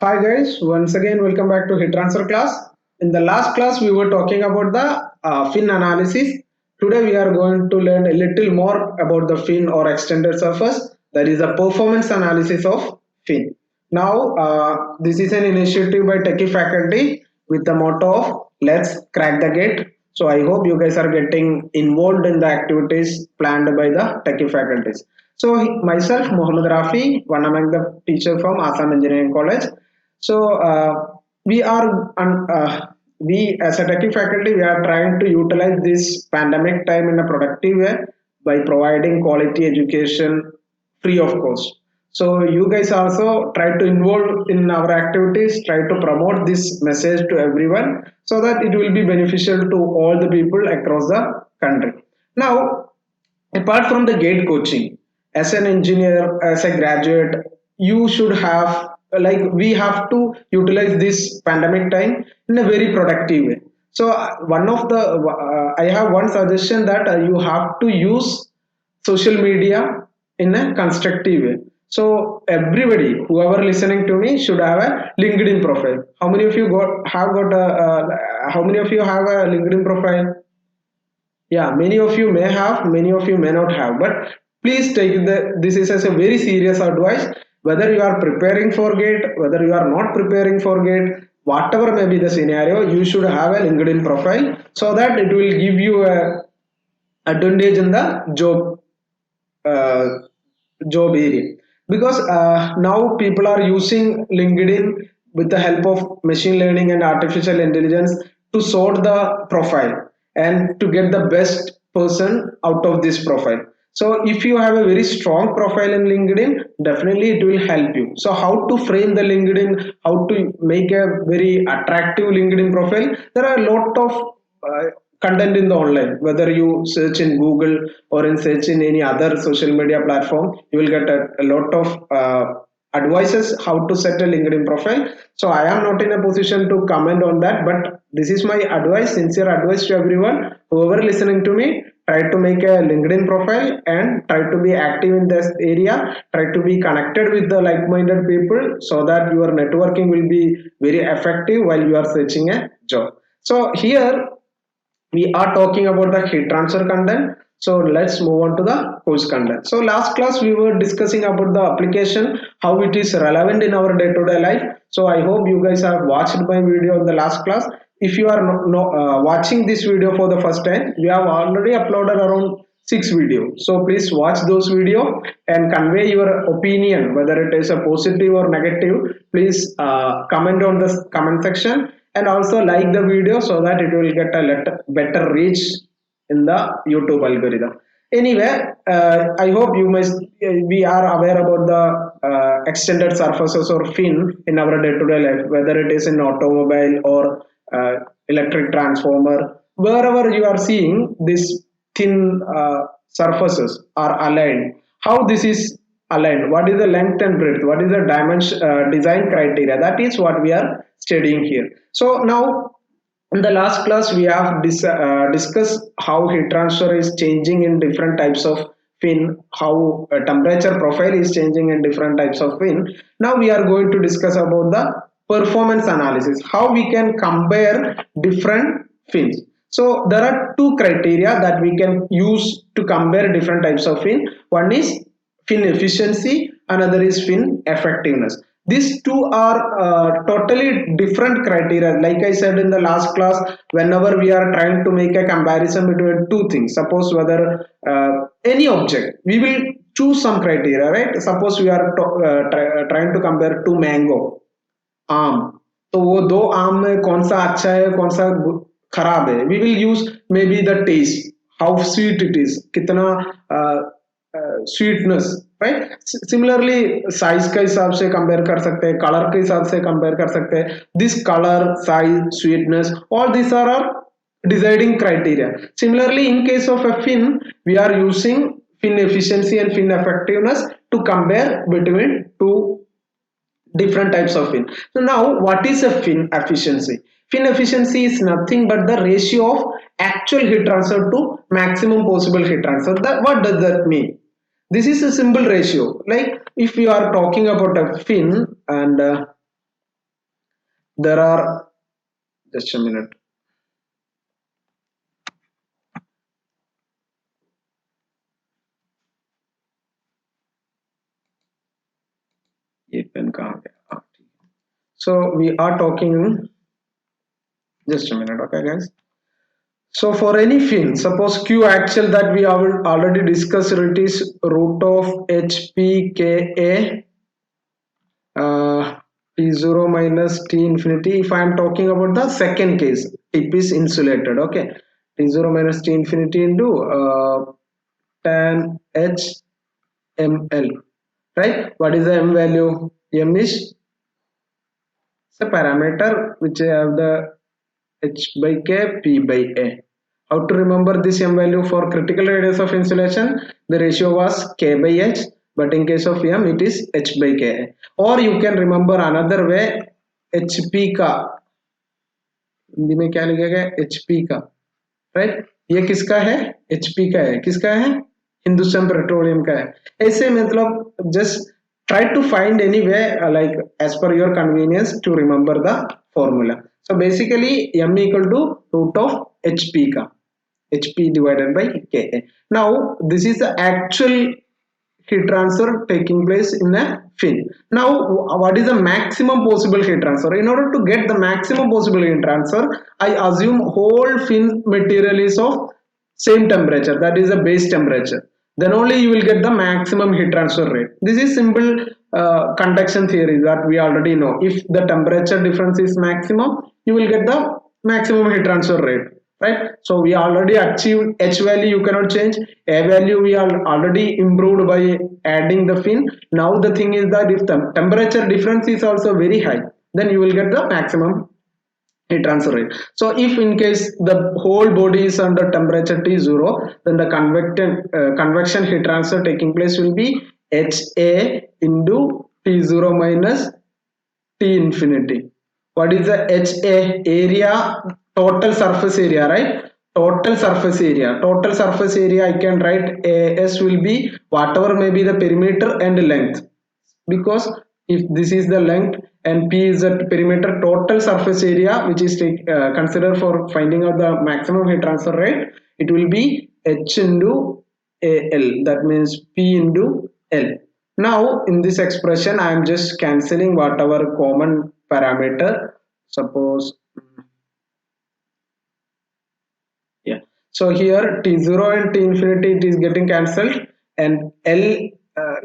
Hi guys, once again welcome back to Heat Transfer class. In the last class we were talking about the fin analysis. Today we are going to learn a little more about the fin or extended surface, that is the performance analysis of fin. Now this is an initiative by Techie faculty with the motto of let's crack the gate. So I hope you guys are getting involved in the activities planned by the Techie faculties. So myself, Mohammed Rafi, one among the teacher from Assam Engineering College. So we are we as a techie faculty we are trying to utilize this pandemic time in a productive way by providing quality education free of cost. So you guys also try to involve in our activities, try to promote this message to everyone so that it will be beneficial to all the people across the country. Now, apart from the gate coaching, as an engineer, as a graduate, you should have like we have to utilize this pandemic time in a very productive way. So one of the I have one suggestion that you have to use social media in a constructive way. So everybody, whoever listening to me, should have a LinkedIn profile. How many of you got a? How many of you have a LinkedIn profile? Yeah, many of you may have, many of you may not have, but please take this is as a very serious advice. Whether you are preparing for gate, whether you are not preparing for gate, whatever may be the scenario, you should have a LinkedIn profile so that it will give you a advantage in the uh, job area, because now people are using LinkedIn with the help of machine learning and artificial intelligence to sort the profile and to get the best person out of this profile. So if you have a very strong profile in LinkedIn, definitely it will help you. So how to frame the LinkedIn, how to make a very attractive LinkedIn profile, there are a lot of content in the online. Whether you search in Google or in search in any other social media platform, you will get a lot of advices how to set a LinkedIn profile. So I am not in a position to comment on that, but this is my advice, sincere advice to everyone, whoever listening to me. Try to make a LinkedIn profile and try to be active in this area. Try to be connected with the like-minded people so that your networking will be very effective while you are searching a job. So here we are talking about the heat transfer content. So let's move on to the course content. So last class we were discussing about the application, how it is relevant in our day-to-day life. So I hope you guys have watched my video in the last class. If you are watching this video for the first time, we have already uploaded around 6 videos. So please watch those video and convey your opinion, whether it is a positive or negative. Please comment on the comment section and also like the video so that it will get a better reach in the YouTube algorithm. Anyway, I hope you must we are aware about the extended surfaces or fin in our day-to-day life, whether it is in automobile or electric transformer. Wherever you are seeing these thin surfaces are aligned, how this is aligned, what is the length and breadth, what is the dimension design criteria, that is what we are studying here. So now in the last class we have discussed how heat transfer is changing in different types of fin, how temperature profile is changing in different types of fin. Now we are going to discuss about the performance analysis, how we can compare different fins. So there are two criteria that we can use to compare different types of fin. One is fin efficiency, another is fin effectiveness. These two are totally different criteria. Like I said in the last class, whenever we are trying to make a comparison between two things, suppose whether any object, we will choose some criteria, right? Suppose we are trying to compare two mango, आम, तो वो दो आम में कौन सा अच्छा है कौन सा खराब है, we will use maybe the taste, how sweet it is, कितना स्वीटनेस, राइट. सिमिलरली साइज के हिसाब से कंपेयर कर सकते हैं, कलर के हिसाब से कंपेयर कर सकते हैं. This colour, size, sweetness, all this are deciding criteria. Similarly, in case of a fin, we are using fin efficiency and fin effectiveness to compare between two different types of fin. So now what is a fin efficiency? Fin efficiency is nothing but the ratio of actual heat transfer to maximum possible heat transfer. What does that mean? This is a simple ratio. Like if you are talking about a fin and there are, just a minute. ये pen कहाँ गया? So we are talking, just a minute, okay guys. So for any fin, suppose Q axial that we have already discussed, it is root of HPKA T0 minus T infinity. If I am talking about the second case, tip is insulated, okay. T0 minus T infinity into tan H ml, right? What is the m value? M is a parameter which have the H by K, P by A. How to remember this M value? For critical radius of insulation, the ratio was K by H, but in case of M, it is H by K. Or you can remember another way, HP का, हिंदी में क्या लिखेगा? HP का, right? ये किसका है? HP का है. किसका है? हिंदुस्तान पेट्रोलियम का है. ऐसे मतलब just try to find any way like as per your convenience to remember the formula. So basically M equal to root of HP ka, HP divided by Ka. Now this is the actual heat transfer taking place in a fin. Now what is the maximum possible heat transfer? In order to get the maximum possible heat transfer, I assume whole fin material is of same temperature, that is the base temperature. Then only you will get the maximum heat transfer rate. This is simple conduction theory that we already know. If the temperature difference is maximum, you will get the maximum heat transfer rate, right? So we already achieved H value, you cannot change. A value we are already improved by adding the fin. Now the thing is that if the temperature difference is also very high, then you will get the maximum heat transfer rate. So if in case the whole body is under temperature T0, then the convection heat transfer taking place will be HA into T0 minus T infinity. What is the HA? Area, total surface area, right? Total surface area. Total surface area, I can write AS will be whatever may be the perimeter and length. Because if this is the length and P is the perimeter, total surface area which is considered for finding out the maximum heat transfer rate, it will be H into AL. That means P into L. Now in this expression I am just cancelling whatever common parameter. Suppose, yeah, so here T0 and T infinity it is getting cancelled, and L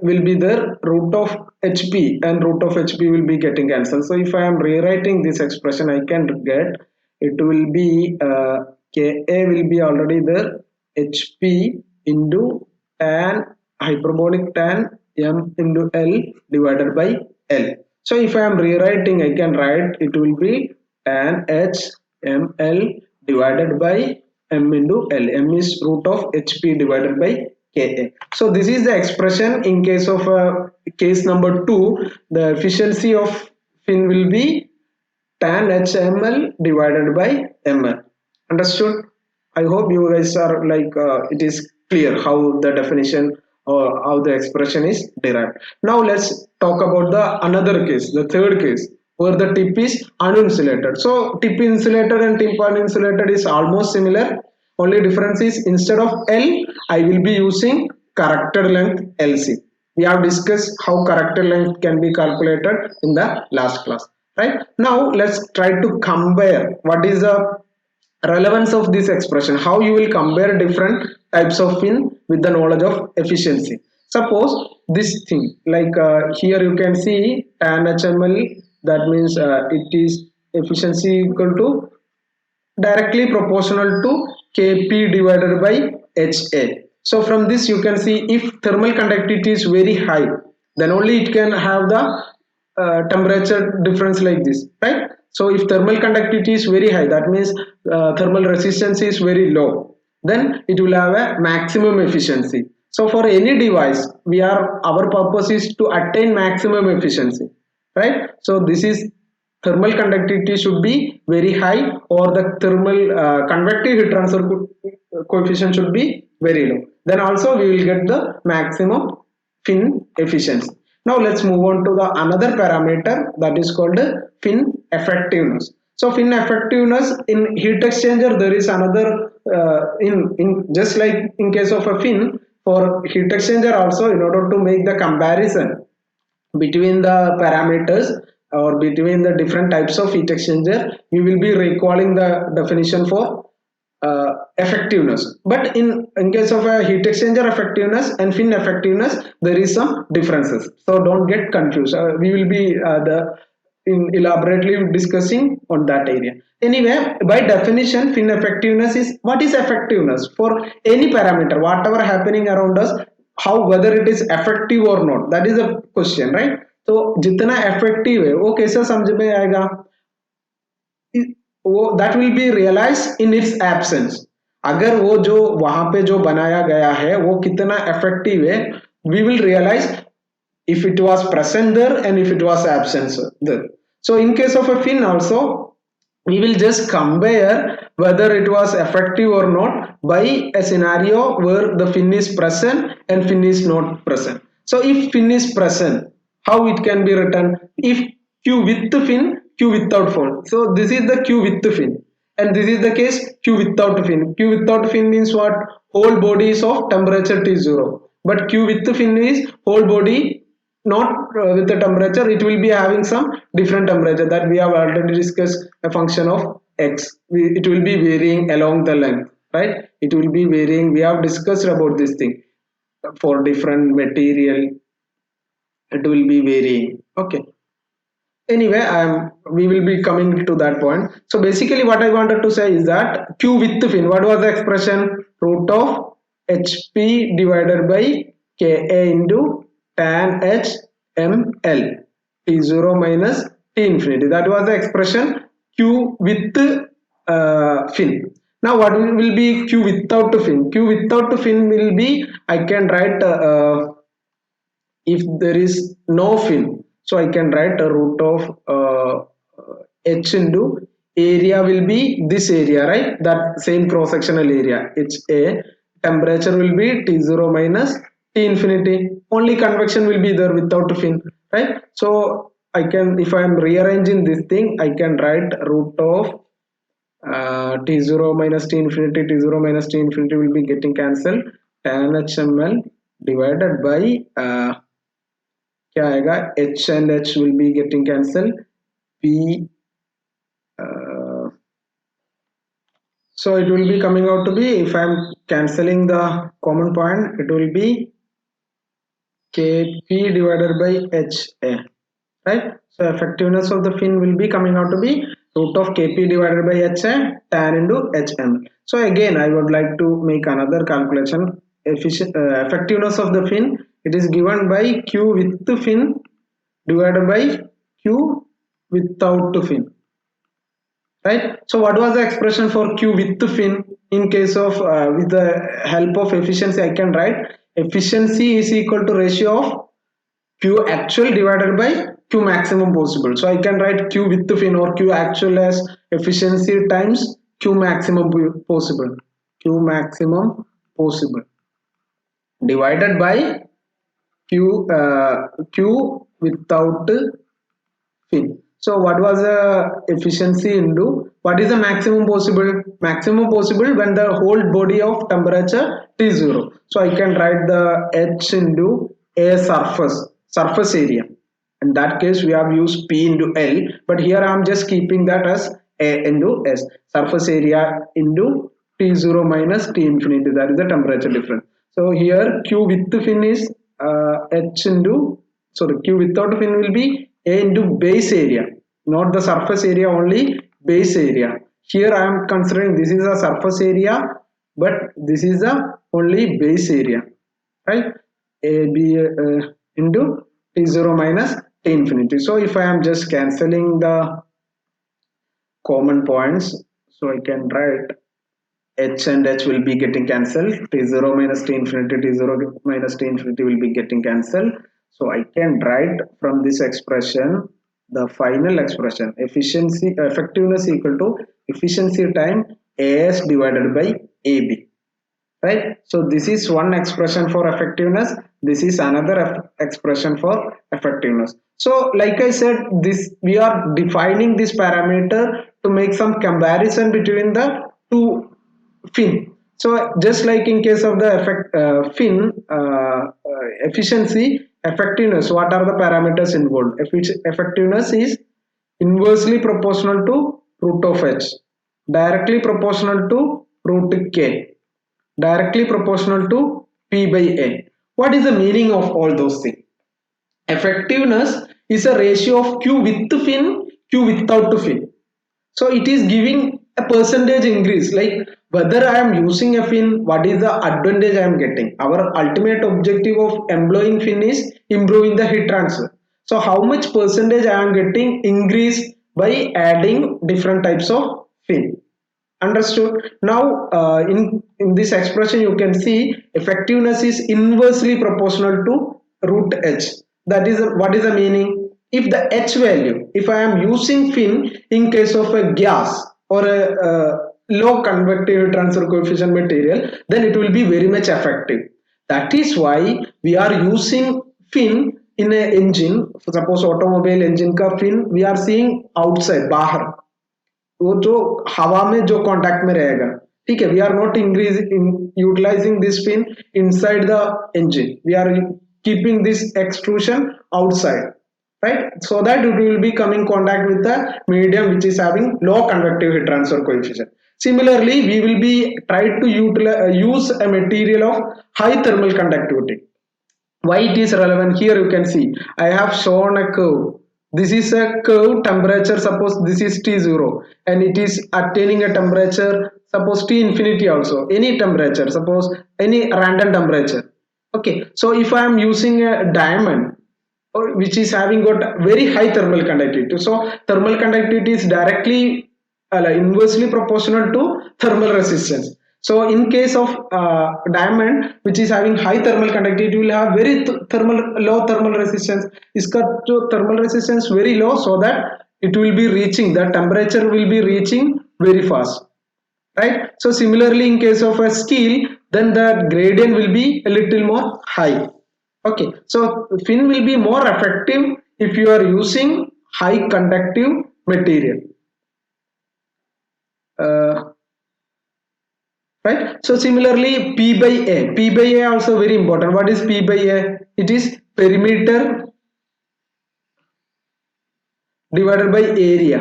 will be the root of HP, and root of HP will be getting cancelled. So if I am rewriting this expression, I can get it will be Ka will be already there, HP into tan hyperbolic tan M into L divided by L. So if I am rewriting, I can write it will be tan H M L divided by M into L. M is root of HP divided by Ka. So this is the expression in case of case number 2. The efficiency of fin will be tan HML divided by ML. Understood? I hope you guys are like it is clear how the definition or how the expression is derived. Now let's talk about the another case, the third case, where the tip is uninsulated. So tip insulated and tip uninsulated is almost similar. Only difference is instead of L, I will be using character length LC. We have discussed how character length can be calculated in the last class. Right? Now let's try to compare what is the relevance of this expression, how you will compare different types of fin with the knowledge of efficiency. Suppose this thing like here you can see tan HML, that means it is efficiency equal to directly proportional to Kp divided by Ha. So from this you can see if thermal conductivity is very high, then only it can have the temperature difference like this, right? So if thermal conductivity is very high, that means thermal resistance is very low, then it will have a maximum efficiency. So for any device, our purpose is to attain maximum efficiency, right? So this is thermal conductivity should be very high, or the thermal convective heat transfer coefficient should be very low. Then also we will get the maximum fin efficiency. Now let's move on to the another parameter that is called fin effectiveness. So fin effectiveness in heat exchanger there is another in just like in case of a fin for heat exchanger also in order to make the comparison between the parameters or between the different types of heat exchanger we will be recalling the definition for effectiveness, but in case of a heat exchanger effectiveness and fin effectiveness there is some differences, so don't get confused. We will be the in elaborately discussing on that area. Anyway, by definition fin effectiveness is what is effectiveness for any parameter whatever happening around us, how whether it is effective or not, that is a question, right? तो जितना effective है वो कैसे समझ में आएगा, वो that will be realise in its absence. अगर वो जो वहां पे जो बनाया गया है वो कितना इफेक्टिव है, we will realise if it was present there and if it was absent there. So in case of a fin also we will just compare whether it was effective or not by a scenario where the fin is present and fin is not present. So if fin is present, how it can be written? If q with the fin, q without fin, so this is the q with the fin and this is the case q without fin. Q without fin means what? Whole body is of temperature T0, but q with the fin is whole body not with the temperature, it will be having some different temperature that we have already discussed a function of x. It will be varying along the length, right? It will be varying, we have discussed about this thing. For different material it will be varying, okay. Anyway, we will be coming to that point. So basically what I wanted to say is that q with the fin, what was the expression? Root of hp divided by ka into tan h ml t0 minus t infinity, that was the expression q with fin. Now what will be q without fin? Q without fin will be, I can write if there is no fin, so I can write a root of h into area will be this area, right? That same cross sectional area ha, temperature will be T0 minus T infinity, only convection will be there without fin, right? So I can, if I am rearranging this thing, I can write root of T0 minus T infinity, T0 minus T infinity will be getting cancelled, tan HML divided by क्या आएगा, h and h will be getting cancelled, p so it will be coming out to be, if I am cancelling the common point, it will be kp divided by ha, right? So effectiveness of the fin will be coming out to be root of kp divided by ha tan into hm. So again I would like to make another calculation. Effectiveness of the fin, it is given by q with the fin divided by q without the fin, right? So what was the expression for q with the fin? In case of with the help of efficiency, I can write efficiency is equal to ratio of q actual divided by q maximum possible. So I can write q with the fin or q actual as efficiency times q maximum possible, q maximum possible divided by q without fin. So what was the efficiency into what is the maximum possible? Maximum possible when the whole body of temperature T0. So I can write the h into a surface area. In that case we have used p into l, but here I am just keeping that as a into s, surface area into T0 minus T infinity, that is the temperature difference. So here q with the fin is h into, sorry, q without fin will be a into base area, not the surface area, only base area. Here I am considering this is a surface area, but this is the only base area, right? A b into T0 minus T infinity. So if I am just cancelling the common points, so I can write h and h will be getting cancelled, T0 minus T infinity, T0 minus T infinity will be getting cancelled. So I can write from this expression the final expression, efficiency effectiveness equal to efficiency time as divided by ab. right? So this is one expression for effectiveness, this is another expression for effectiveness. So like I said, this we are defining this parameter to make some comparison between the two fin. So just like in case of the fin efficiency, effectiveness, what are the parameters involved? Effectiveness is inversely proportional to root of h, directly proportional to root k, directly proportional to P by N. What is the meaning of all those things? Effectiveness is a ratio of Q with fin, Q without fin. So it is giving a percentage increase, like whether I am using a fin, what is the advantage I am getting. Our ultimate objective of employing fin is improving the heat transfer. So how much percentage I am getting increase by adding different types of fin. Understood. Now in this expression you can see effectiveness is inversely proportional to root h. That is what is the meaning? If the h value, if I am using fin in case of a gas or a low convective transfer coefficient material, then it will be very much effective. That is why we are using fin in a engine. Suppose automobile engine ka fin we are seeing outside bahar, वो जो हवा में जो contact में रहेगा, ठीक है. We are not increase in utilising this pin inside the engine, we are keeping this extrusion outside, right? So that it will be coming contact with the medium which is having low convective heat transfer coefficient. Similarly, we will be tried to use a material of high thermal conductivity. Why it is relevant? Here you can see I have shown a curve. This is a curve temperature, suppose this is T0 and it is attaining a temperature, suppose T infinity, also any temperature, suppose any random temperature. Okay, so if I am using a diamond which is having got very high thermal conductivity, so thermal conductivity is directly inversely proportional to thermal resistance. So in case of diamond which is having high thermal conductivity, will have very thermal low thermal resistance. Iska jo thermal resistance very low, so that it will be reaching, the temperature will be reaching very fast, right? So similarly in case of a steel, then the gradient will be a little more high. Okay, so fin will be more effective if you are using high conductive material. uh, right? So similarly P by A, P by A also very important. What is P by A? It is perimeter divided by area.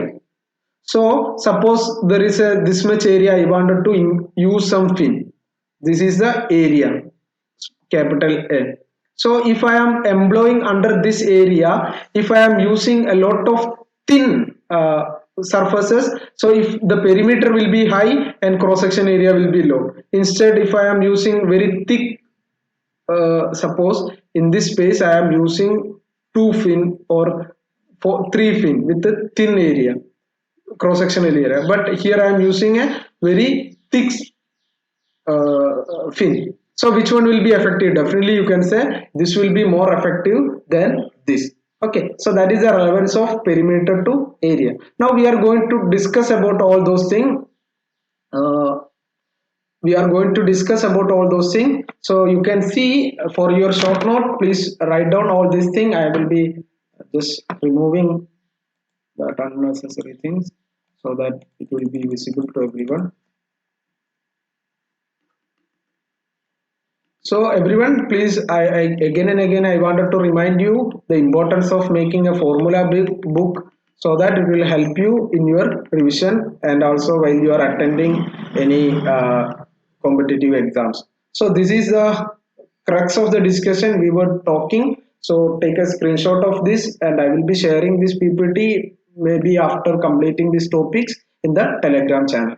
So suppose there is a this much area, I wanted to use some fin. This is the area, capital A. So if I am employing under this area, if I am using a lot of thin surfaces, so if the perimeter will be high and cross section area will be low. Instead, if I am using very thick, suppose in this space I am using two fin or three fin with a thin area, cross sectional area, but here I am using a very thick fin. So which one will be effective? Definitely you can say this will be more effective than this. Okay, so that is the relevance of perimeter to area. Now we are going to discuss about all those things. uh, we are going to discuss about all those things. So you can see, for your short note, please write down all these things. I will be just removing the unnecessary things so that it will be visible to everyone. So everyone, please, I again and again I wanted to remind you the importance of making a formula book, so that it will help you in your revision and also while you are attending any competitive exams. So this is the crux of the discussion we were talking. So take a screenshot of this and I will be sharing this PPT maybe after completing these topics in the Telegram channel.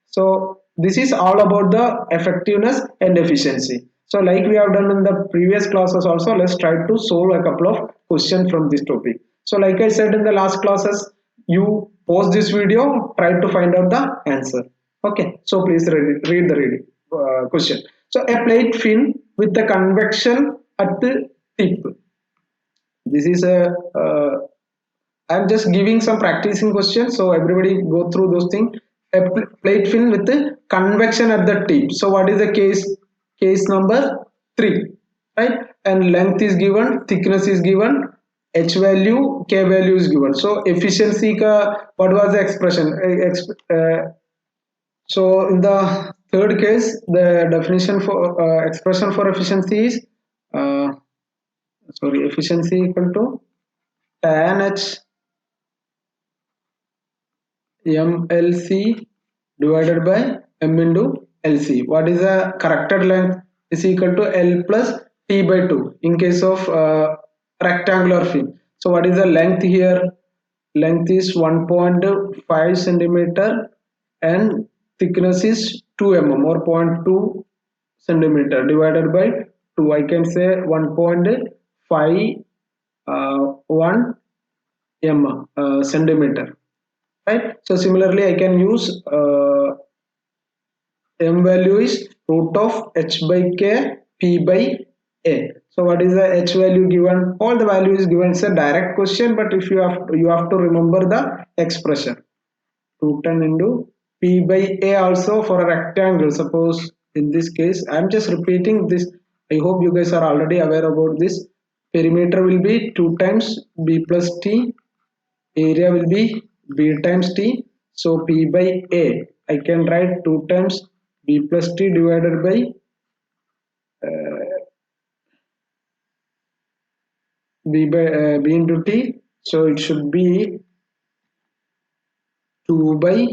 So this is all about the effectiveness and efficiency. So like we have done in the previous classes also, let's try to solve a couple of questions from this topic. So like I said in the last classes, you pause this video, try to find out the answer. Okay, so please read the question. So a plate fin with the convection at the tip. This is a I'm just giving some practicing questions, so everybody go through those things. A plate fin with the convection at the tip. So what is the case? case number 3, right? And length is given, thickness is given, h value, k value is given. So efficiency ka what was the expression? So in the third case, the definition for expression for efficiency is uh, efficiency equal to tan h mlc divided by m into lc. What is the corrected length? Is equal to l plus t by 2 in case of rectangular fin. So what is the length here? Length is 1.5 centimeter and thickness is 2 mm or zero point 0.2 centimeter divided by 2. I can say 1.5 1 centimeter, right? So similarly I can use m value is root of h by k p by a. So what is the h value given? All the value is given. It's a direct question, but if you have to remember the expression. Root 10 into p by a also for a rectangle. Suppose in this case I'm just repeating this. I hope you guys are already aware about this. Perimeter will be 2 times b plus t, area will be b times t. So p by a I can write 2 times b plus t divided by uh, b into t. So it should be 2 by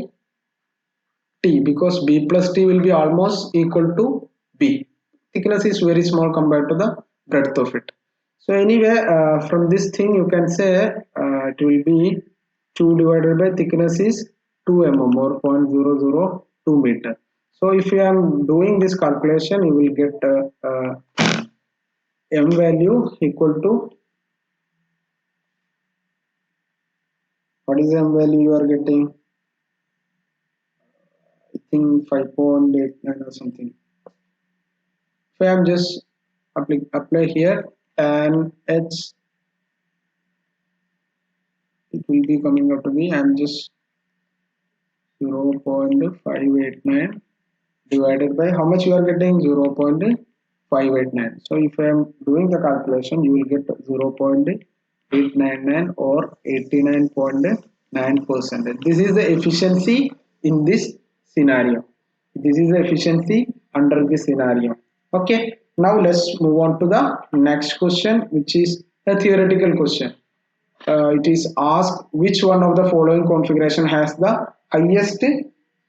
t, because b plus t will be almost equal to b. Thickness is very small compared to the breadth of it. So anyway, from this thing you can say it will be 2 divided by thickness is 2 mm or 0.002 meter. So if you am doing this calculation, you will get m value equal to, what is the m value you are getting? I think 5.89 or something. So I am just apply here, and it's, it will be coming up to me. I am just 0.589 divided by how much you are getting? 0.589. So if I am doing the calculation, you will get 0.899 or 89.9%. This is the efficiency in this scenario. This is the efficiency under this scenario. Okay, now let's move on to the next question, which is a theoretical question. It is asked which one of the following configuration has the highest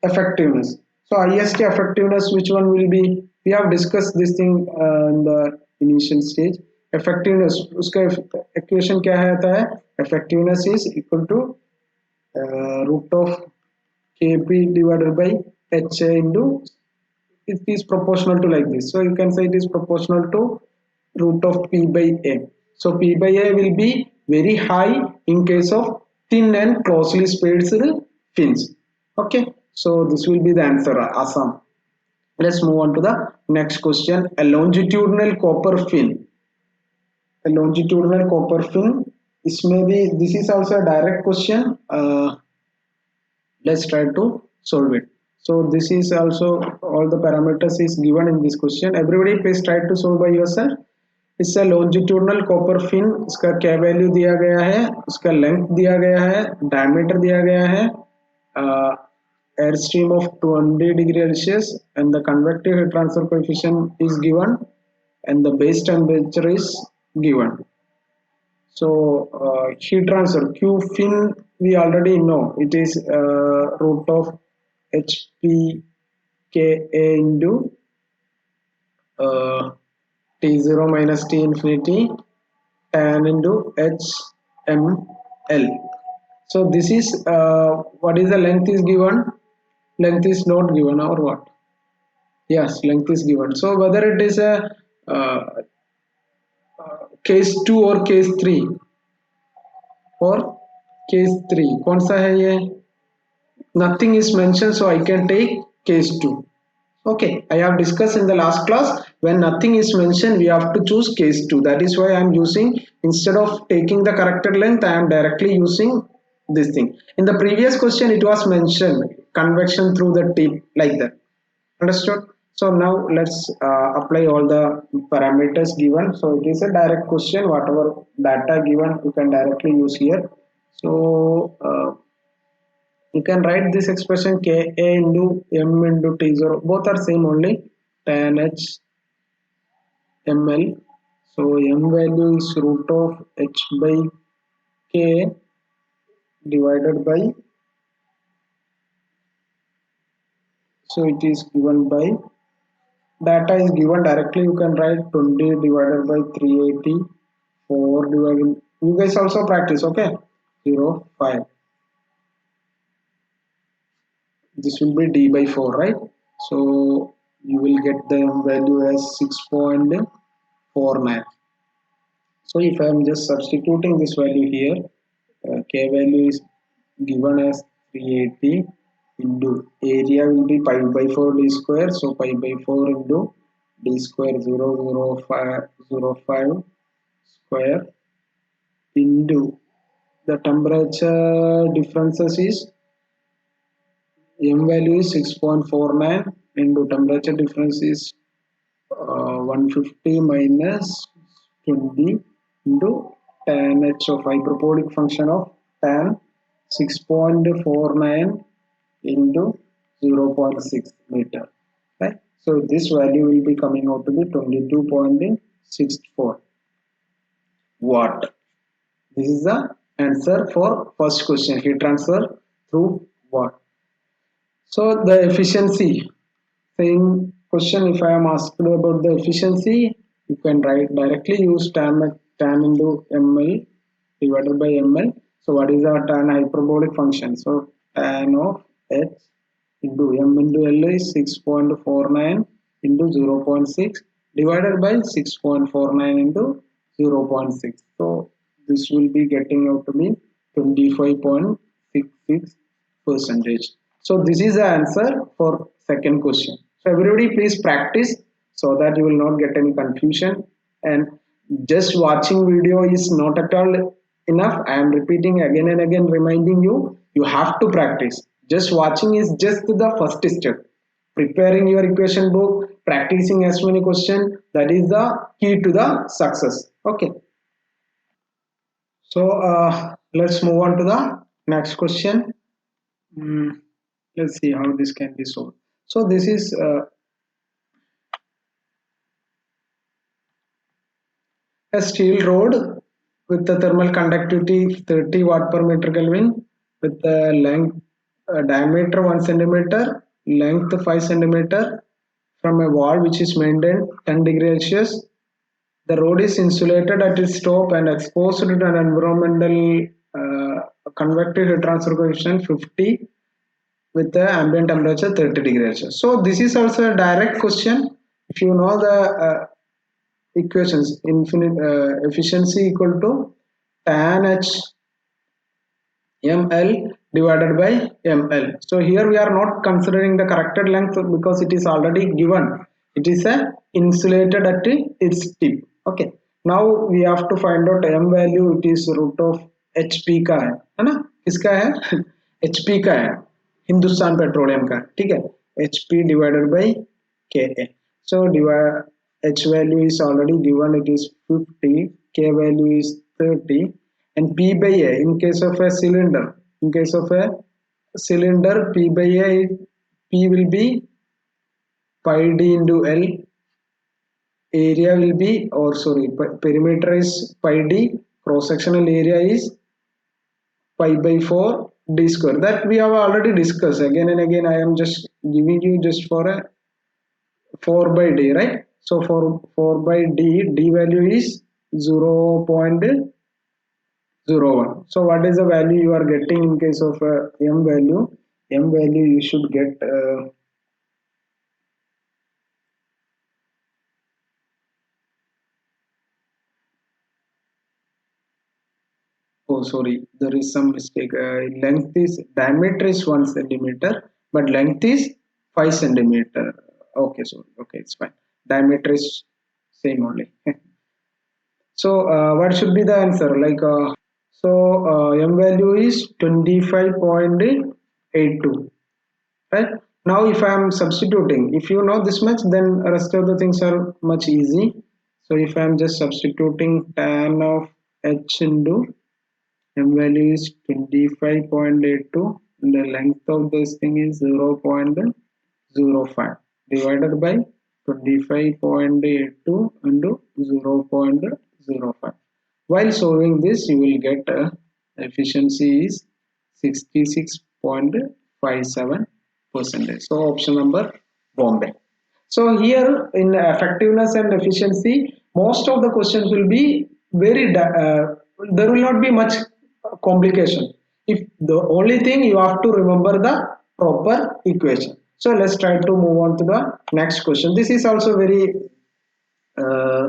effectiveness. So highest effectiveness, which one will be? We have discussed this thing in the initial stage. Effectiveness, उसका equation क्या है? Effectiveness is equal to root of kp divided by ha into, it is proportional to like this. So you can say it is proportional to root of p by a. So p by a will be very high in case of thin and closely spaced fins. Okay, so this will be the answer, Assam. Let's move on to the next question. A longitudinal copper fin. A longitudinal copper fin. This is also a direct question. Let's try to solve it. So this is also, all the parameters is given in this question. Everybody please try to solve by yourself. इससे longitudinal copper fin, इसका क्या value दिया गया है, उसका length दिया गया है, डायमीटर दिया गया है, air stream of 20 degree Celsius, and the convective heat transfer coefficient is given, and the base temperature is given. So heat transfer Q fin we already know, it is root of HPKA into T0 minus T infinity tan into HML. So this is what is the length is given? Length is not given or what? Yes, length is given. So whether it is a case 2 or case 3 or case 3, कौन सा है ये? Nothing is mentioned, so I can take case 2. Okay, I have discussed in the last class, when nothing is mentioned we have to choose case 2. That is why I am using, instead of taking the corrected length, I am directly using this thing. In the previous question it was mentioned convection through the tip, like that. Understood? So now let's apply all the parameters given. So it is a direct question, whatever data given you can directly use here. So you can write this expression Ka into M into T0, both are same only, tan H ml. So M value is root of H by K divided by, so it is given by, data is given directly, you can write 20 divided by 380, 4 divided, you guys also practice, okay, 0 5, this will be d by 4, right? So you will get the M value as 6.49. so if I am just substituting this value here, K value is given as 380 into area will be pi by 4 d square, so pi by 4 into d square 0.005 square into the temperature differences is M value is 6.49 into temperature difference is 150 minus 20 into tan h of hyperbolic function of tan 6.49 into 0.6 meter, right? So this value will be coming out to be 22.64 watt. This is the answer for first question, heat transfer through watt. So the efficiency, same question, if I am asked about the efficiency, you can write directly use tan into ml divided by ml. So what is our tan hyperbolic function? So tan of h into m into l is 6.49 into 0.6 divided by 6.49 into 0.6. So this will be getting out to be 25.66 percentage. So this is the answer for second question. So everybody please practice so that you will not get any confusion. And just watching video is not at all enough. I am repeating again and again, reminding you, you have to practice. Just watching is just the first step. Preparing your equation book, practicing as many questions, that is the key to the success. Okay. So let's move on to the next question. Mm, let's see how this can be solved. So this is a steel rod with the thermal conductivity 30 watt per meter Kelvin, with the length diameter 1 centimeter, length 5 centimeter, from a wall which is maintained 10 degree Celsius. The rod is insulated at its top and exposed to an environmental convective heat transfer coefficient 50 with the ambient temperature 30 degrees Celsius. So this is also a direct question. If you know the equations, infinite efficiency equal to tan h ml divided by ml. So here we are not considering the corrected length because it is already given. It is a insulated at its tip. Okay. Now we have to find out m value. It is root of hp का है ना? किसका है? hp का है, Hindustan petroleum का, ठीक है? hp divided by ka. So divide h value is already given. It is 50. K value is 30. And P by A, in case of a cylinder, P by A, P will be pi d into L, area will be, or sorry, perimeter is pi d, cross sectional area is pi by 4 d square. That we have already discussed again and again. I am just giving you just for a 4 by d, right? So for 4 by d value is 0.01. So what is the value you are getting in case of m value? M value you should get oh sorry, there is some mistake. Length is, diameter is 1 centimeter, but length is 5 centimeter. Okay, sorry, okay, it's fine. Diameter is same only. So what should be the answer? Like so m value is 25.82, right? Now if I am substituting, if you know this much, then rest of the things are much easy. So if I am just substituting tan of h into m value is 25.82 and the length of this thing is 0.05 divided by 25.82 into 0.05. While solving this, you will get efficiency is 66.57 percentage. So option number Bombay. So here in effectiveness and efficiency, most of the questions will be very there will not be much complication. If the only thing you have to remember the proper equation. So let's try to move on to the next question. This is also very uh,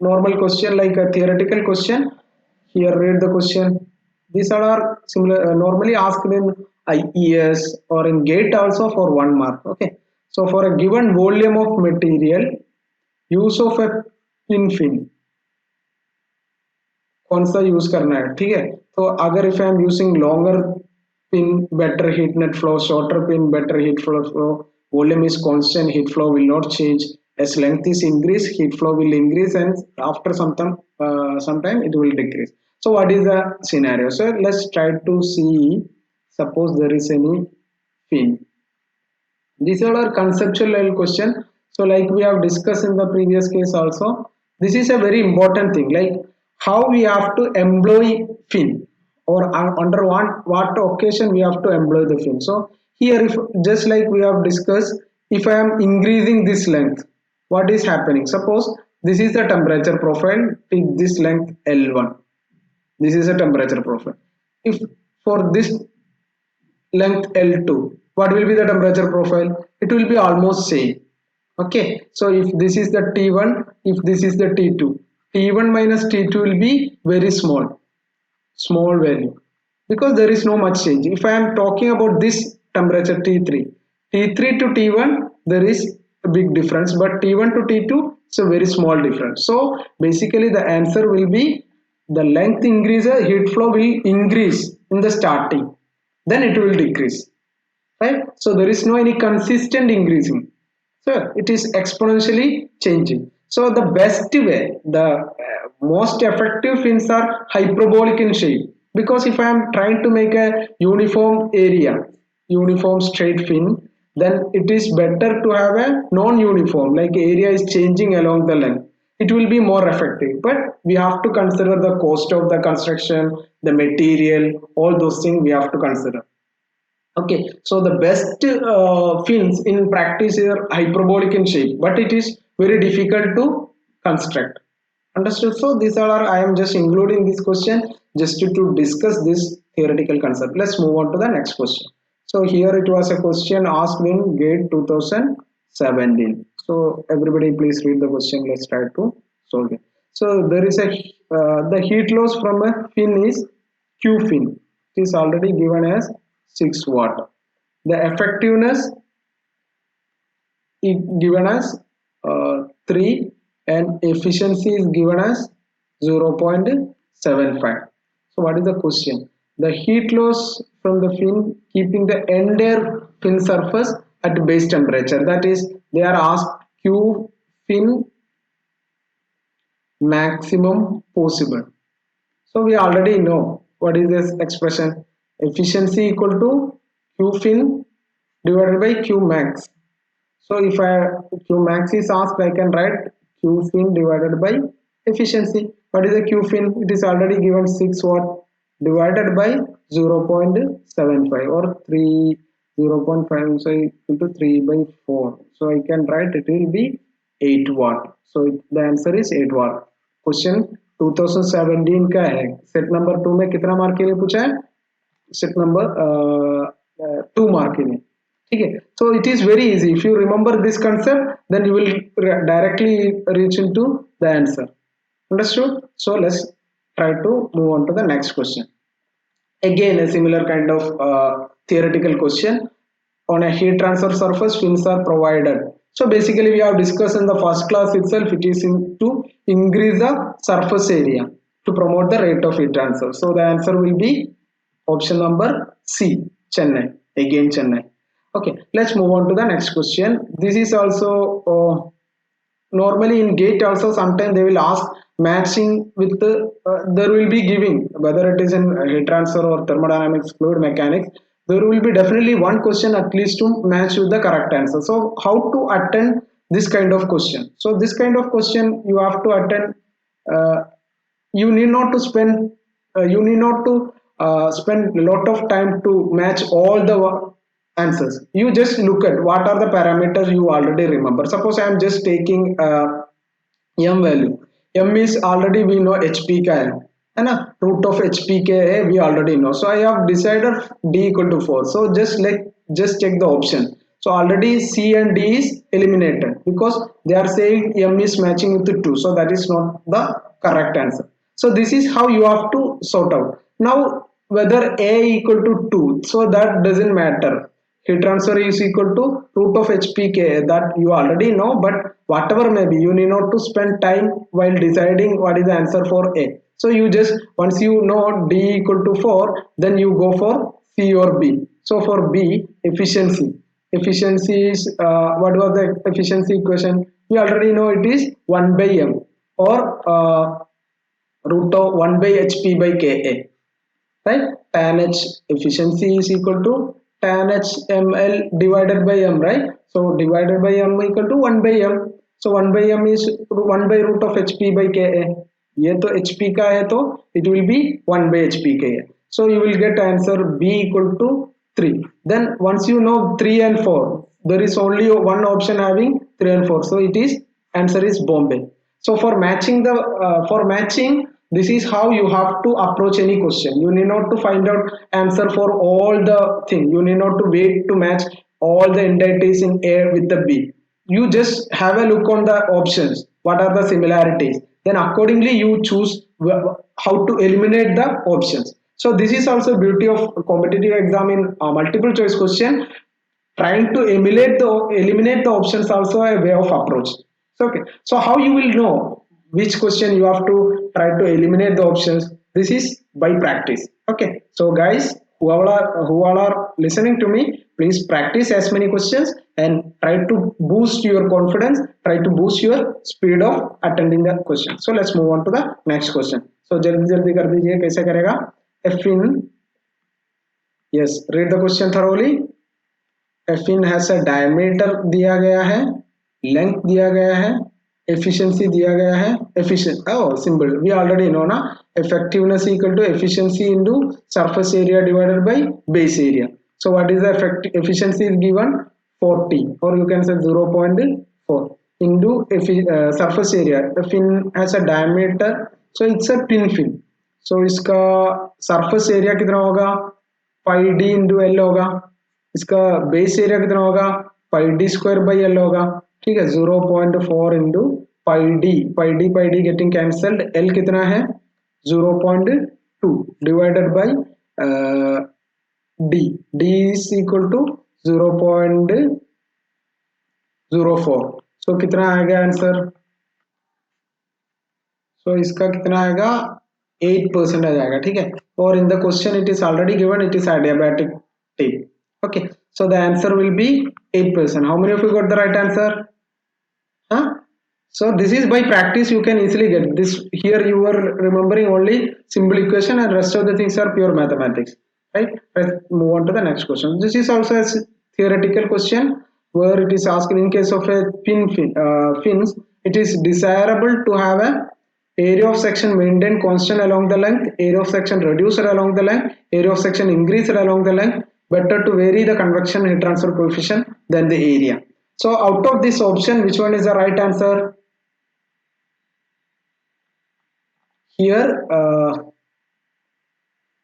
normal question, like a theoretical question. Here read the question. These are similar normally asked in IES or in GATE also for 1 mark. Okay, so for a given volume of material, use of a pin fin कौन सा use करना है, ठीक है. तो अगर if I am using longer pin, better heat net flow, shorter pin, better heat flow, volume is constant, heat flow will not change. As length is increase, heat flow will increase, and after some time it will decrease. So what is the scenario? So let's try to see. Suppose there is any fin. These are our conceptual level question. So like we have discussed in the previous case also, this is a very important thing, like how we have to employ fin, or under what occasion we have to employ the fin. So here, if just like we have discussed, if I am increasing this length, what is happening? Suppose this is the temperature profile, take this length L1, this is a temperature profile. If for this length L2, what will be the temperature profile? It will be almost same. Okay, so if this is the T1, if this is the T2, T1 minus T2 will be very small value, because there is no much change. If I am talking about this temperature T3, T3 to T1 there is a big difference, but T1 to T2 is a very small difference. So basically the answer will be the length increases, heat flow will increase in the starting, then it will decrease, right? So there is no any consistent increasing, so it is exponentially changing. So the best way, the most effective fins are hyperbolic in shape, because if I am trying to make a uniform area, uniform straight fin, then it is better to have a non-uniform, like area is changing along the length. It will be more effective, but we have to consider the cost of the construction, the material, all those things we have to consider. Okay, so the best fins in practice are hyperbolic in shape, but it is very difficult to construct. Understood? So these are, I am just including this question just to discuss this theoretical concept. Let's move on to the next question. So here it was a question asked in GATE 2017. So everybody please read the question. Let's try to solve it. So there is a the heat loss from a fin is Q fin. It is already given as 6 watt. The effectiveness is given as 3, and efficiency is given as 0.75. So what is the question? The heat loss from the fin keeping the entire fin surface at base temperature, that is they are asked Q fin maximum possible. So we already know what is this expression, efficiency equal to Q fin divided by Q max. So if Q max is asked, I can write Q fin divided by efficiency. What is the Q fin? It is already given 6 watt divided by 0.75 or 3, 0.5, so equal to 3 by 4. So I can write it will be 8 watt. So the answer is 8 watt. Question 2017 का है. Set number 2 में कितना mark के लिए पूछा है? Set number 2 mark के लिए. ठीक है. So it is very easy. If you remember this concept, then you will directly reach into the answer. Understood? So let's try to move on to the next question. Again, a similar kind of theoretical question. On a heat transfer surface, fins are provided. So basically, we have discussed in the first class itself. It is to increase the surface area to promote the rate of heat transfer. So the answer will be option number C, Chennai. Again, Chennai. Okay, let's move on to the next question. This is also normally in gate also sometimes they will ask matching with there will be giving whether it is in heat transfer or thermodynamics, fluid mechanics. There will be definitely one question at least to match with the correct answer. So how to attend this kind of question? So this kind of question you have to attend. uh, you need not to spend you need not to spend a lot of time to match all the answers. You just look at what are the parameters you already remember. Suppose I am just taking m value. M is already we know hpk and root of hpk we already know, so I have decided d equal to 4. So just check the option. So already c and d is eliminated because they are saying m is matching with the 2, so that is not the correct answer. So this is how you have to sort out. Now whether a equal to 2, so that doesn't matter. Heat transfer is equal to root of hpk, that you already know, but whatever may be, you need not to spend time while deciding what is the answer for a. So you just once you know d equal to 4, then you go for c or b. So for b, efficiency is what was the efficiency equation? We already know it is 1 by m, or root of 1 by hp by ka, right? Tan h efficiency is equal to tan h ml divided by m, right? So divided by m equal to 1 by m. So 1 by m is 1 by root of hp by ka. ये तो hp का है तो it will be 1 by hp ka. So you will get answer b equal to 3. Then once you know 3 and 4, there is only one option having 3 and 4, so it is answer is Bombay. So for matching, this is how you have to approach any question. You need not to find out answer for all the thing. You need not to wait to match all the entities in a with the b. You just have a look on the options, what are the similarities, then accordingly you choose how to eliminate the options. So this is also beauty of competitive exam in multiple choice question. Trying to emulate the eliminate the options also a way of approach. So okay, so how you will know which question you have to try to eliminate the options? This is by practice. Okay, so guys, who all are listening to me, please practice as many questions and try to boost your confidence, try to boost your speed of attending the question. So let's move on to the next question. So जल्दी जल्दी कर दीजिए, कैसे करेगा? F in, yes, read the question thoroughly. Fin has a diameter दिया गया है, length दिया गया है, efficiency दिया गया है. Efficient, oh simple, we already know ना. Effectiveness equal to efficiency into surface area divided by base area. So what is the efficiency is given 40, or you can say 0.4 into surface area. The fin has a diameter, so it's a thin fin. So इसका surface area कितना होगा? 5d into L होगा. इसका base area कितना होगा? 5d² by L होगा. ठीक है, 0.4 into pi D getting cancelled. L कितना है? 0.2 divided by D. D is equal to 0.04. So कितना आएगा आंसर? सो इसका कितना आएगा? 8% आ जाएगा. ठीक है, और in the question it is already given, it is adiabatic tape. Okay, so the answer will be 8%. How many of you got the right answer? Huh? So this is by practice you can easily get this. Here you are remembering only simple equation and rest of the things are pure mathematics, right? Let's move on to the next question. This is also a theoretical question where it is asked in case of a fins, it is desirable to have a area of section maintained constant along the length, area of section reduced along the length, area of section increased along the length. Better to vary the convection heat transfer coefficient than the area. So out of this option, which one is the right answer? Here,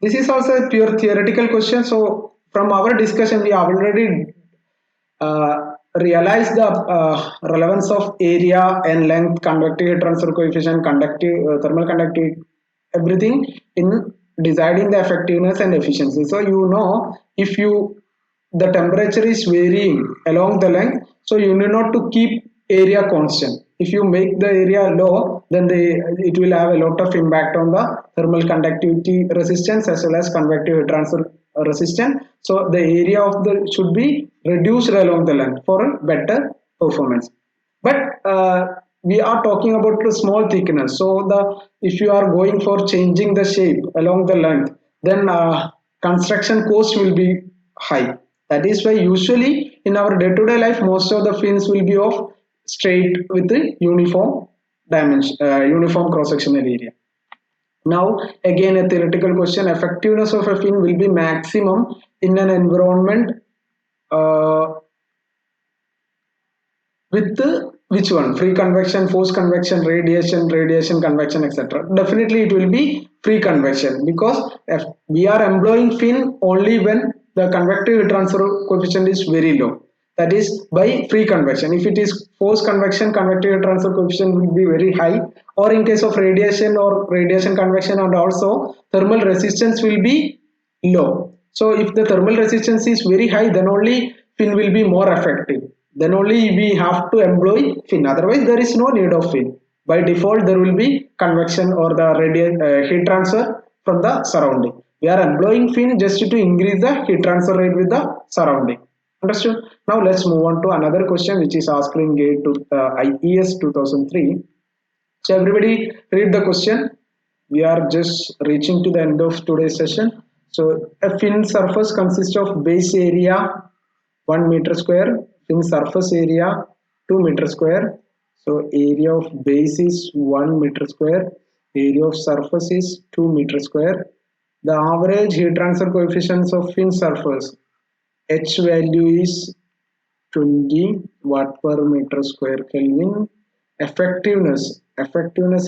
this is also a pure theoretical question. So from our discussion, we already uh, realized the relevance of area and length, convective heat transfer coefficient, conductive, thermal conductivity, everything in deciding the effectiveness and efficiency. So you know, if you the temperature is varying along the length, so you need not to keep area constant. If you make the area low, then it will have a lot of impact on the thermal conductivity resistance as well as convective heat transfer resistance. So the area of the should be reduced along the length for a better performance. But we are talking about the small thickness. So the if you are going for changing the shape along the length, then construction cost will be high. That is why usually in our day-to-day life, most of the fins will be of straight with the uniform dimension, uniform cross-sectional area. Now, again, a theoretical question: effectiveness of a fin will be maximum in an environment uh, with the which one? Free convection, forced convection, radiation convection, etc. Definitely it will be free convection, because if we are employing fin only when the convective transfer coefficient is very low, that is by free convection. If it is forced convection, convective transfer coefficient will be very high, or in case of radiation or radiation convection, and also thermal resistance will be low. So if the thermal resistance is very high, then only fin will be more effective. Then only we have to employ fin. Otherwise, there is no need of fin. By default, there will be convection or the heat transfer from the surrounding. We are employing fin just to increase the heat transfer rate with the surrounding. Understood? Now let's move on to another question which is asked in GATE to IES 2003. So everybody read the question. We are just reaching to the end of today's session. So a fin surface consists of base area 1 meter square, fin surface area 2 meter square. So area of base is 1 meter square, area of surface is 2 meter square. The average heat transfer coefficients of fin surface, H value is 20 watt per meter square Kelvin. Effectiveness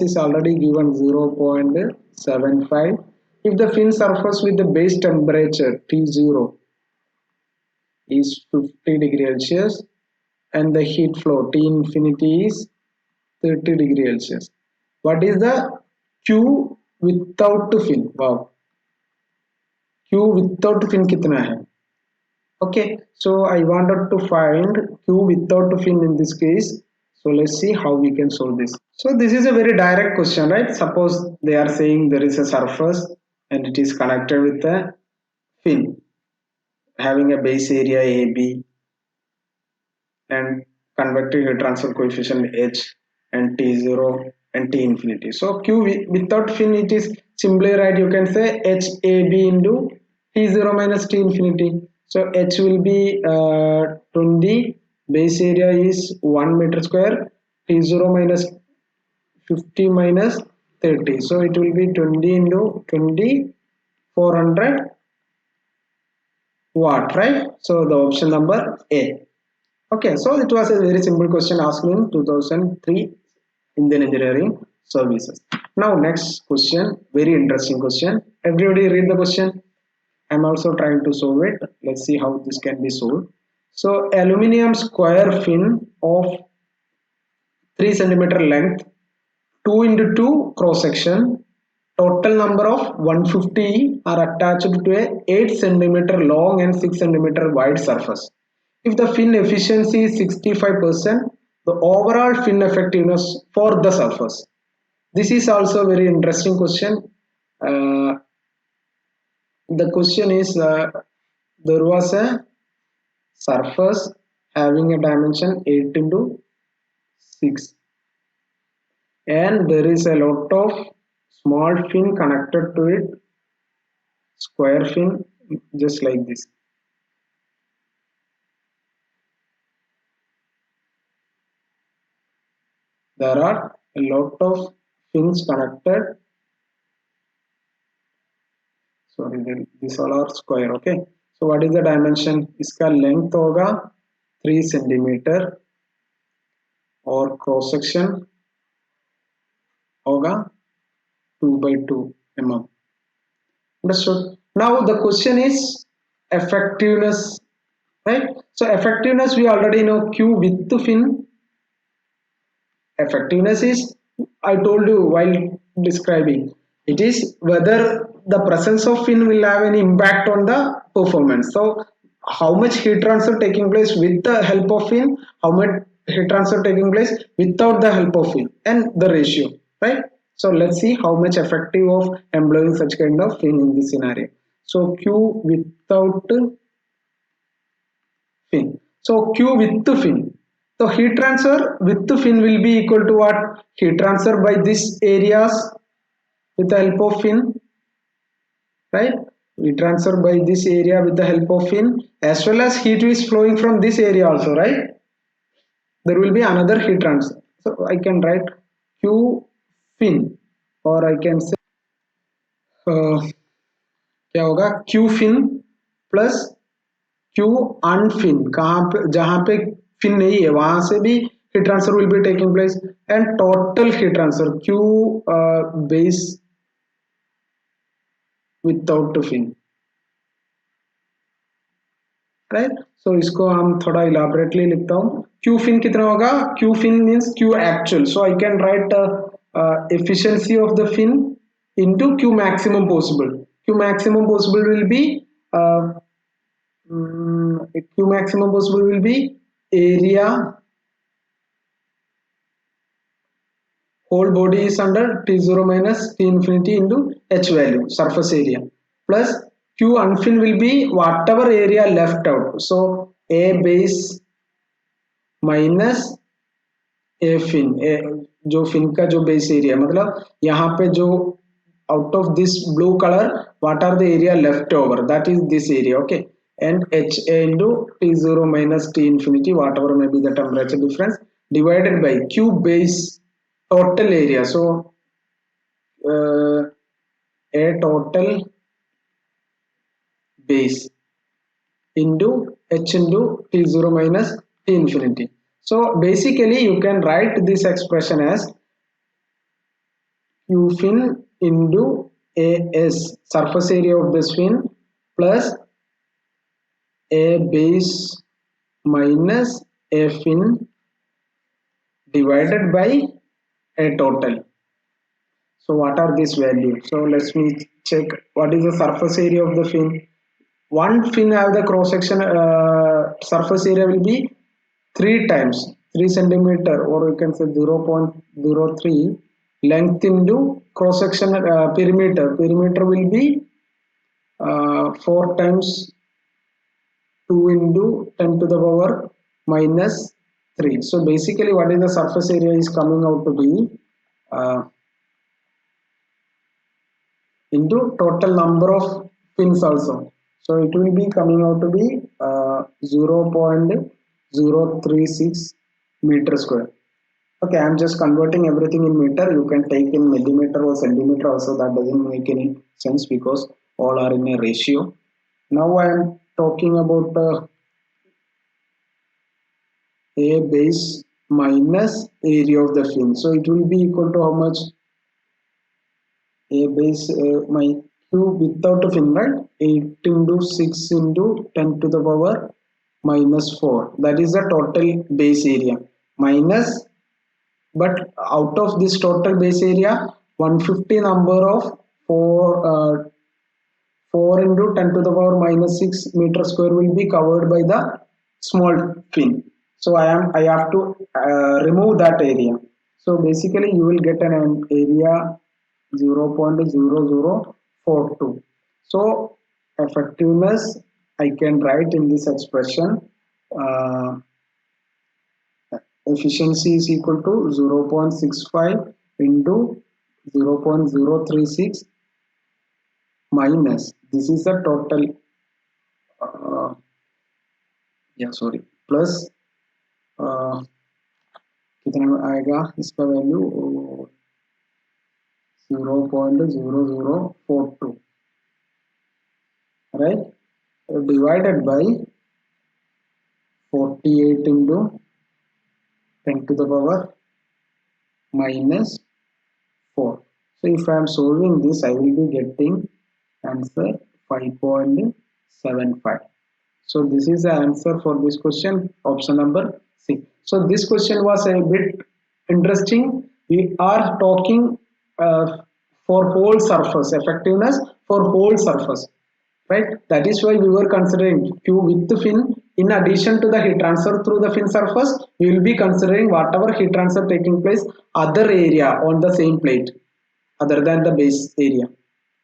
is already given 0.75. If the fin surface with the base temperature T0 is 50 degree Celsius and the heat flow T infinity is 30 degree Celsius, what is the Q without fin? Wow, Q without fin कितना है? Okay, so I wanted to find Q without fin in this case. So let's see how we can solve this. So this is a very direct question, right? Suppose they are saying there is a surface and it is connected with a fin having a base area AB and convective heat transfer coefficient H and T0 and T infinity. So Q without fin, it is simply right. You can say HAB into T0 minus T infinity. So H will be 20, base area is 1 meter square, T0 minus 50 minus 30. So it will be 20 into 20, 400 watt, right? So the option number A. Okay, so it was a very simple question asked in 2003 Indian Engineering Services. Now next question, very interesting question. Everybody read the question. I'm also trying to solve it. Let's see how this can be solved. So aluminium square fin of 3 centimeter length, 2 into 2 cross section, total number of 150 are attached to a 8 centimeter long and 6 centimeter wide surface. If the fin efficiency is 65%, the overall fin effectiveness for the surface. This is also a very interesting question. The question is there was a surface having a dimension 8 into 6 and there is a lot of small fin connected to it, square fin, just like this. There are a lot of fins connected. Sorry, these all are square. Okay, so what is the dimension? इसका length होगा 3 centimeter और cross section होगा 2 by 2 mm. Understood? Now the question is effectiveness, right? So effectiveness we already know Q with the fin. Effectiveness is, I told you while describing, it is whether the presence of fin will have any impact on the performance. So how much heat transfer taking place with the help of fin, how much heat transfer taking place without the help of fin, and the ratio. right? So let's see how much effective of employing such kind of fin in this scenario. So q without fin. So q with the fin. So heat transfer with the fin will be equal to what? Heat transfer by this areas with the help of fin, right? We transfer by this area with the help of fin, as well as heat is flowing from this area also, right? There will be another heat transfer. So I can write q fin, or I can say क्या होगा q fin plus q unfin, कहाँ पे जहां पे fin नहीं है वहां से भी heat transfer will be taking place, and total heat transfer q base without fin, right? So इसको हम थोड़ा इलाबरेटली लिखता हूँ. क्यू फिन कितना होगा? Q fin means Q actual, so I can write efficiency of the fin into q maximum possible. Q maximum possible will be uh, q maximum possible will be area, whole body is under T0 minus T infinity into H value, surface area, plus Q unfin will be whatever area left out. So A base minus A fin, A जो fin का जो base area, मतलब यहाँ पे जो out of this blue color what are the area left over, that is this area, okay, and HA into T0 minus T infinity whatever may be the temperature difference divided by Q base total area. So a total base into H into T0 minus T infinity. So basically you can write this expression as q fin into as surface area of this fin plus a base minus a fin divided by a total. So what are these values? So let me check what is the surface area of the fin. One fin have the cross section surface area will be 3 times 3 centimeter, or you can say 0.03 length into cross section perimeter will be 4 times 2 into 10 to the power minus 3. So basically what is the surface area is coming out to be into total number of fins also. So it will be coming out to be 0.036 meter square. Okay, I'm just converting everything in meter. You can take in millimeter or centimeter also, that doesn't make any sense because all are in a ratio. Now I am talking about a base minus area of the fin. So it will be equal to how much? A base my q without a fin, right? 8 into 6 into 10 to the power minus 4, that is the total base area, minus, but out of this total base area 150 number of 4 into 10 to the power minus 6 meter square will be covered by the small fin. So I have to remove that area. So basically you will get an area 0.0042. So effectiveness I can write in this expression, uh, efficiency is equal to 0.65 into 0.036 minus, this is the total, uh, yeah sorry, plus कितना आएगा इसका value 0.0042, right, divided by 48 into 10 to the power minus 4. So if I am solving this I will be getting answer 5.75. So this is the answer for this question, option number C. So this question was a bit interesting. We are talking for whole surface, effectiveness for whole surface, right? That is why we were considering q with the fin In addition to the heat transfer through the fin surface, we will be considering whatever heat transfer taking place other area on the same plate other than the base area.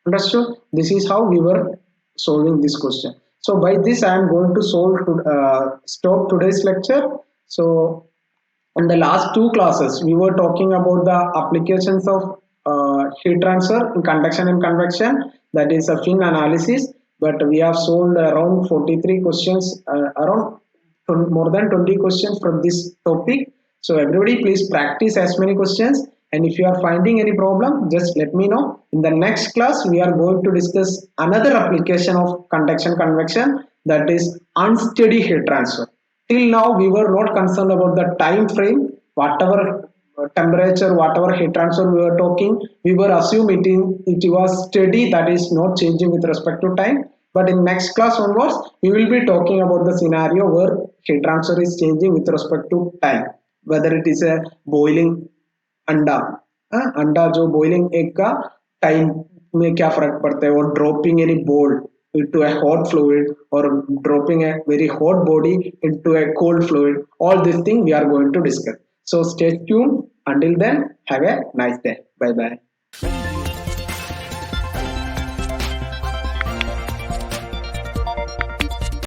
Understood? This is how we were solving this question. So by this, I am going to stop today's lecture. So in the last two classes, we were talking about the applications of heat transfer in conduction and convection, that is a fin analysis. But we have solved around 43 questions, around more than 20 questions from this topic. So everybody, please practice as many questions. And if you are finding any problem, just let me know. In the next class, we are going to discuss another application of conduction convection, that is unsteady heat transfer. Till now, we were not concerned about the time frame, whatever temperature, whatever heat transfer we were talking, we were assuming it was steady, that is not changing with respect to time. But in next class onwards, we will be talking about the scenario where heat transfer is changing with respect to time, whether it is a boiling अंडा अंडा जो boiling egg का time में क्या फर्क पड़ता है, और ड्रॉपिंग एनी बोल into a hot fluid, or dropping a very hot body into a cold fluid. All these things we are going to discuss. So stay tuned. Until then, have a nice day. Bye bye.